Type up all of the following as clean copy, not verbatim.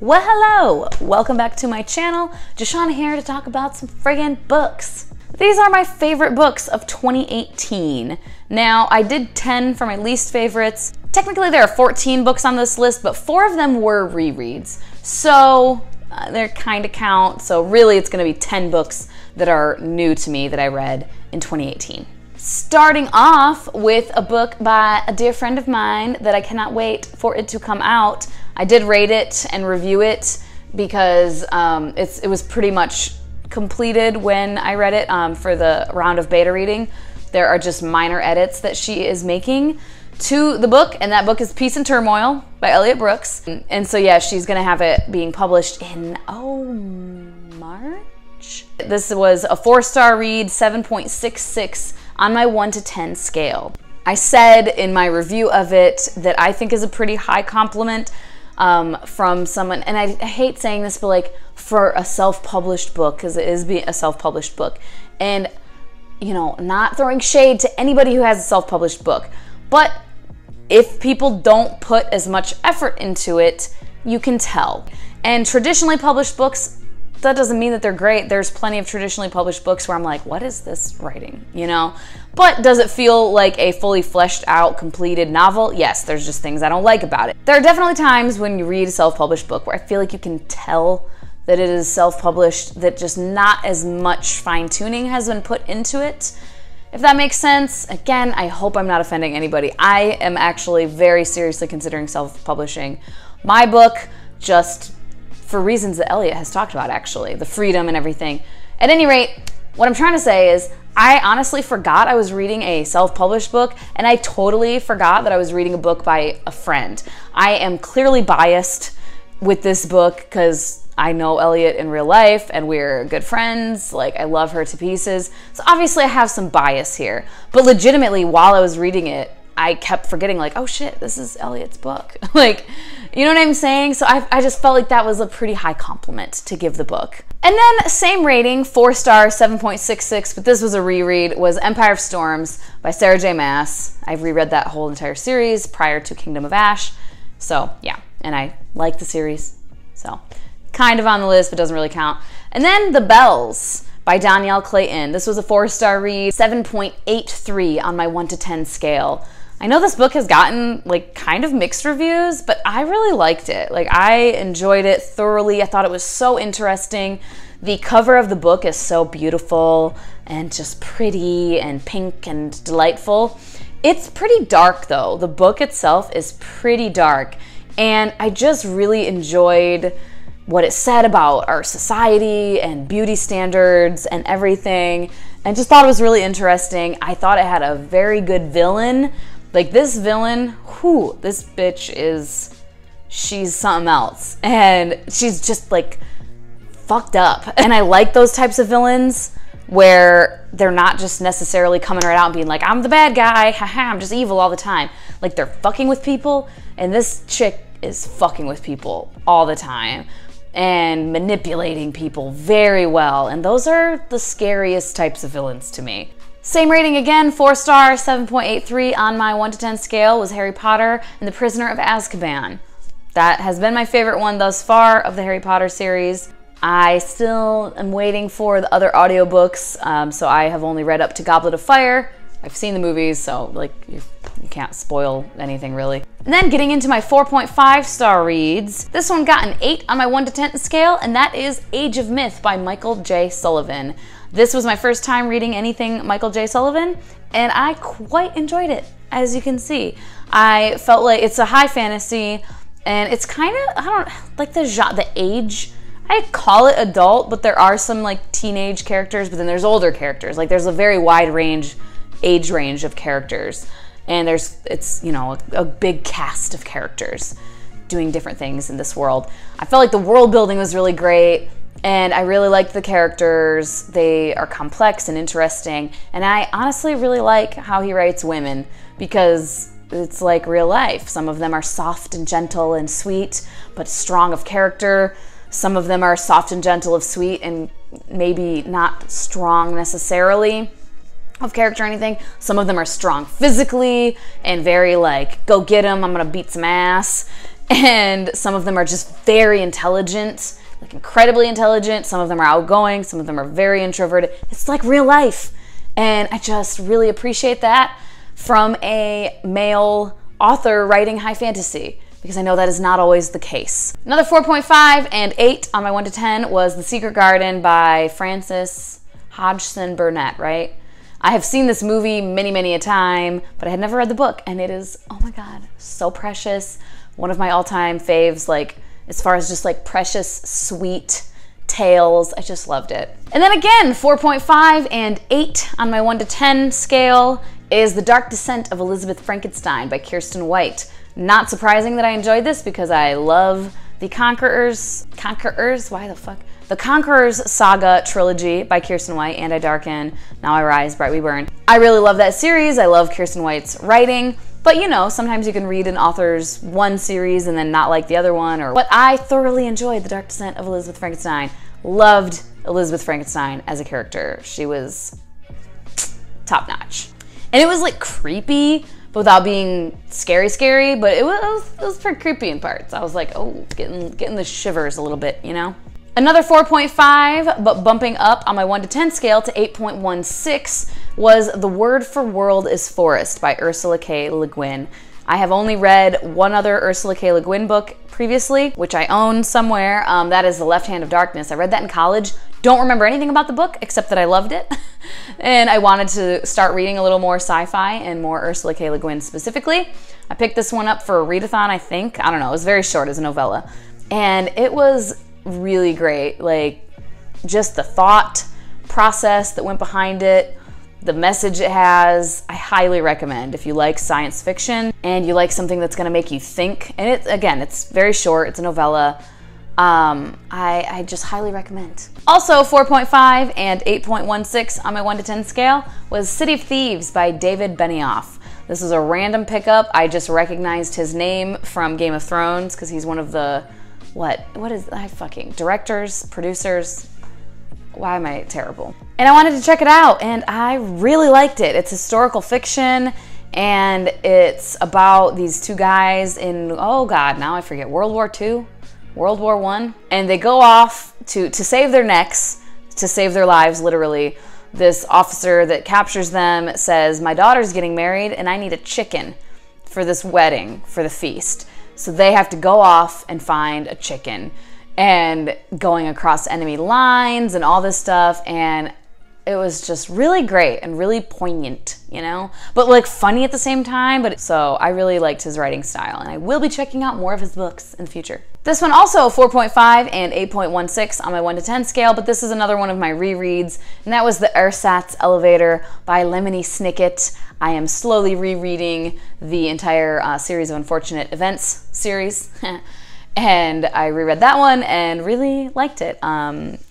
Well, hello! Welcome back to my channel. Deshauna here to talk about some friggin' books. These are my favorite books of 2018. Now, I did 10 for my least favorites. Technically, there are 14 books on this list, but 4 of them were rereads. So, they kind of count. So really, it's gonna be 10 books that are new to me that I read in 2018. Starting off with a book by a dear friend of mine that I cannot wait for it to come out. I did rate it and review it because it was pretty much completed when I read it for the round of beta reading. There are just minor edits that she is making to the book, and that book is Peace and Turmoil by Elliot Brooks. And so yeah, she's gonna have it being published in, March? This was a 4-star read, 7.66 on my 1 to 10 scale. I said in my review of it that I think is a pretty high compliment from someone, and I hate saying this, but like for a self-published book, because it is a self-published book, and you know, not throwing shade to anybody who has a self-published book, but if people don't put as much effort into it, you can tell. And traditionally published books, that doesn't mean that they're great. There's plenty of traditionally published books where I'm like, what is this writing, you know? But does it feel like a fully fleshed out, completed novel? Yes, there's just things I don't like about it. There are definitely times when you read a self-published book where I feel like you can tell that it is self-published, that just not as much fine-tuning has been put into it. If that makes sense. Again, I hope I'm not offending anybody. I am actually very seriously considering self-publishing my book, just for reasons that Elliot has talked about, actually, the freedom and everything. At any rate, what I'm trying to say is I honestly forgot I was reading a self-published book, and I totally forgot that I was reading a book by a friend. I am clearly biased with this book because I know Elliot in real life and we're good friends. Like, I love her to pieces. So obviously I have some bias here, but legitimately while I was reading it, I kept forgetting, like, oh shit, this is Elliot's book. Like, you know what I'm saying? So I just felt like that was a pretty high compliment to give the book. And then same rating, 4-star, 7.66, but this was a reread, was Empire of Storms by Sarah J. Maas. I've reread that whole entire series prior to Kingdom of Ash. So yeah, and I like the series. So kind of on the list, but doesn't really count. And then The Bells by Danielle Clayton. This was a 4-star read, 7.83 on my 1 to 10 scale. I know this book has gotten like kind of mixed reviews, but I really liked it. Like, I enjoyed it thoroughly. I thought it was so interesting. The cover of the book is so beautiful and just pretty and pink and delightful. It's pretty dark though. The book itself is pretty dark, and I just really enjoyed what it said about our society and beauty standards and everything, and just thought it was really interesting. I thought it had a very good villain. Like, this villain, whew, this bitch she's something else. And she's just like fucked up. And I like those types of villains where they're not just necessarily coming right out and being like, I'm the bad guy, haha, I'm just evil all the time. Like, they're fucking with people, and this chick is fucking with people all the time and manipulating people very well. And those are the scariest types of villains to me. Same rating again, 4-star, 7.83 on my 1 to 10 scale, was Harry Potter and the Prisoner of Azkaban. That has been my favorite one thus far of the Harry Potter series. I still am waiting for the other audiobooks, so I have only read up to Goblet of Fire. I've seen the movies, so like you can't spoil anything really. And then getting into my 4.5-star reads, this one got an 8 on my 1 to 10 scale, and that is Age of Myth by Michael J. Sullivan. This was my first time reading anything Michael J. Sullivan, and I quite enjoyed it, as you can see. I felt like it's a high fantasy, and it's kind of, I don't like the age. I call it adult, but there are some like teenage characters, but then there's older characters. Like, there's a very wide age range of characters, and it's, you know, a big cast of characters doing different things in this world. I felt like the world building was really great, and I really liked the characters. They are complex and interesting, and I honestly really like how he writes women, because it's like real life. Some of them are soft and gentle and sweet, but strong of character. Some of them are soft and gentle of sweet and maybe not strong necessarily of character or anything. Some of them are strong physically and very like, go get him, I'm gonna beat some ass. And some of them are just very intelligent, like incredibly intelligent. Some of them are outgoing. Some of them are very introverted. It's like real life. And I just really appreciate that from a male author writing high fantasy, because I know that is not always the case. Another 4.5 and 8 on my 1 to 10 was The Secret Garden by Frances Hodgson Burnett, right? I have seen this movie many, many a time, but I had never read the book, and it is, oh my God, so precious. One of my all-time faves, like, as far as just like precious, sweet tales. I just loved it. And then again, 4.5 and 8 on my 1 to 10 scale is The Dark Descent of Elizabeth Frankenstein by Kiersten White. Not surprising that I enjoyed this because I love the Conquerors, why the fuck? The Conquerors Saga trilogy by Kiersten White, And I Darken, Now I Rise, Bright We Burn. I really love that series. I love Kiersten White's writing, but you know, sometimes you can read an author's one series and then not like the other one. But I thoroughly enjoyed The Dark Descent of Elizabeth Frankenstein. Loved Elizabeth Frankenstein as a character. She was top notch. And it was like creepy, but without being scary, but it was pretty creepy in parts. I was like, oh, getting the shivers a little bit, you know? Another 4.5, but bumping up on my 1 to 10 scale to 8.16 was The Word for World is Forest by Ursula K. Le Guin. I have only read one other Ursula K. Le Guin book previously, which I own somewhere. That is The Left Hand of Darkness. I read that in college. Don't remember anything about the book except that I loved it. And I wanted to start reading a little more sci-fi and more Ursula K. Le Guin specifically. I picked this one up for a readathon, I think. I don't know. It was very short as a novella. And it was really great. Like, just the thought process that went behind it, the message it has, I highly recommend if you like science fiction and you like something that's going to make you think. And it's very short. It's a novella. I just highly recommend. Also, 4.5 and 8.16 on my 1 to 10 scale was City of Thieves by David Benioff. This was a random pickup. I just recognized his name from Game of Thrones because he's one of the, directors, producers. Why am I terrible? And I wanted to check it out, and I really liked it. It's historical fiction, and it's about these two guys in, oh God, now I forget, World War II? World War I? And they go off to save their necks, to save their lives, literally. This officer that captures them says, my daughter's getting married, and I need a chicken for this wedding, for the feast. So they have to go off and find a chicken, and going across enemy lines and all this stuff, and it was just really great and really poignant, you know, but like funny at the same time. So I really liked his writing style, and I will be checking out more of his books in the future. This one also 4.5 and 8.16 on my 1 to 10 scale, but this is another one of my rereads, and that was The Ersatz Elevator by Lemony Snicket. I am slowly rereading the entire series of Unfortunate Events series. And I reread that one and really liked it.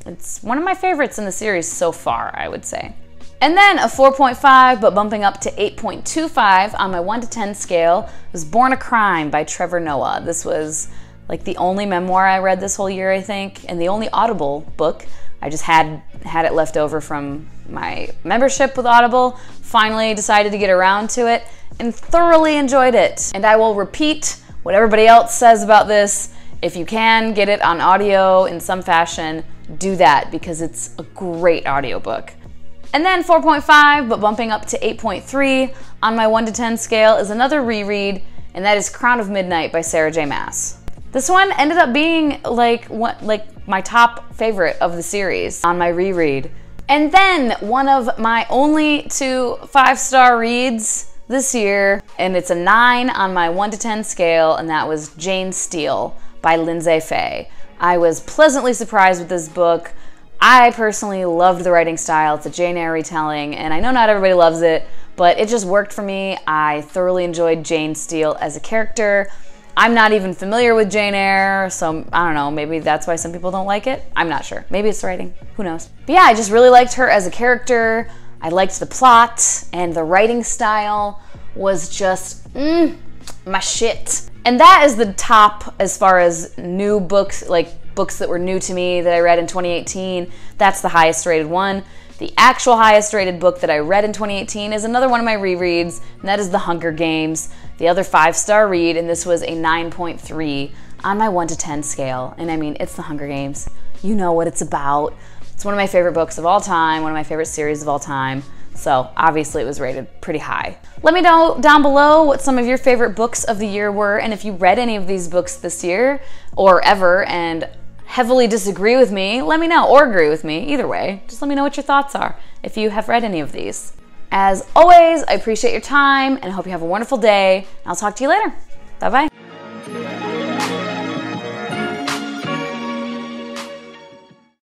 It's one of my favorites in the series so far, I would say. And then a 4.5, but bumping up to 8.25 on my 1 to 10 scale was Born a Crime by Trevor Noah. This was like the only memoir I read this whole year, I think, and the only Audible book. I just had it left over from my membership with Audible. Finally decided to get around to it and thoroughly enjoyed it. And I will repeat what everybody else says about this. If you can get it on audio in some fashion, do that, because it's a great audiobook. And then 4.5, but bumping up to 8.3 on my 1 to 10 scale is another reread, and that is Crown of Midnight by Sarah J. Maas. This one ended up being like my top favorite of the series on my reread. And then one of my only 2 5-star reads this year, and it's a 9 on my 1 to 10 scale, and that was Jane Steele by Lindsay Fay. I was pleasantly surprised with this book. I personally loved the writing style. It's a Jane Eyre retelling, and I know not everybody loves it, but it just worked for me. I thoroughly enjoyed Jane Steele as a character. I'm not even familiar with Jane Eyre, so I don't know, maybe that's why some people don't like it. I'm not sure. Maybe it's the writing. Who knows? But yeah, I just really liked her as a character. I liked the plot, and the writing style was just my shit. And that is the top as far as new books, like books that were new to me that I read in 2018. That's the highest rated one. The actual highest rated book that I read in 2018 is another one of my rereads, and that is The Hunger Games, the other 5-star read, and this was a 9.3 on my 1 to 10 scale. And I mean, it's The Hunger Games. You know what it's about. It's one of my favorite books of all time, one of my favorite series of all time. So obviously it was rated pretty high. Let me know down below what some of your favorite books of the year were, and if you read any of these books this year or ever and heavily disagree with me, let me know, or agree with me, either way. Just let me know what your thoughts are if you have read any of these. As always, I appreciate your time and I hope you have a wonderful day. I'll talk to you later. Bye-bye.